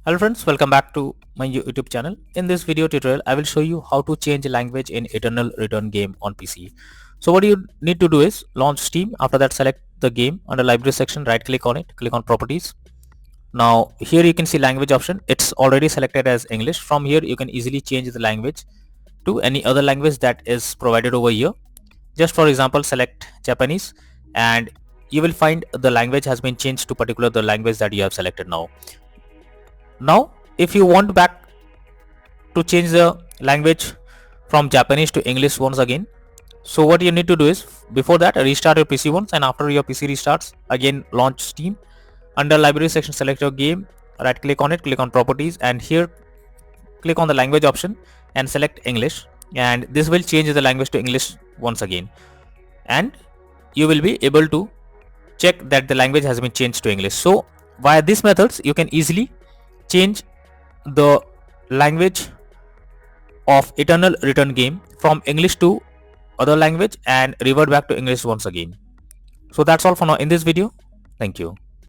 Hello friends, welcome back to my YouTube channel. In this video tutorial, I will show you how to change language in Eternal Return game on PC. So what you need to do is launch Steam. After that, select the game under library section, right click on it, click on properties. Now here you can see language option. It's already selected as English. From here you can easily change the language to any other language that is provided over here. Just for example, select Japanese and you will find the language has been changed to particular the language that you have selected now. Now if you want back to change the language from Japanese to English once again, so what you need to do is before that restart your PC once, and after your PC restarts again launch Steam. Under library section select your game, right click on it, click on properties, and here click on the language option and select English, and this will change the language to English once again, and you will be able to check that the language has been changed to English. So via these methods you can easily change the language of Eternal Return game from English to other language and revert back to English once again. So that's all for now in this video. Thank you.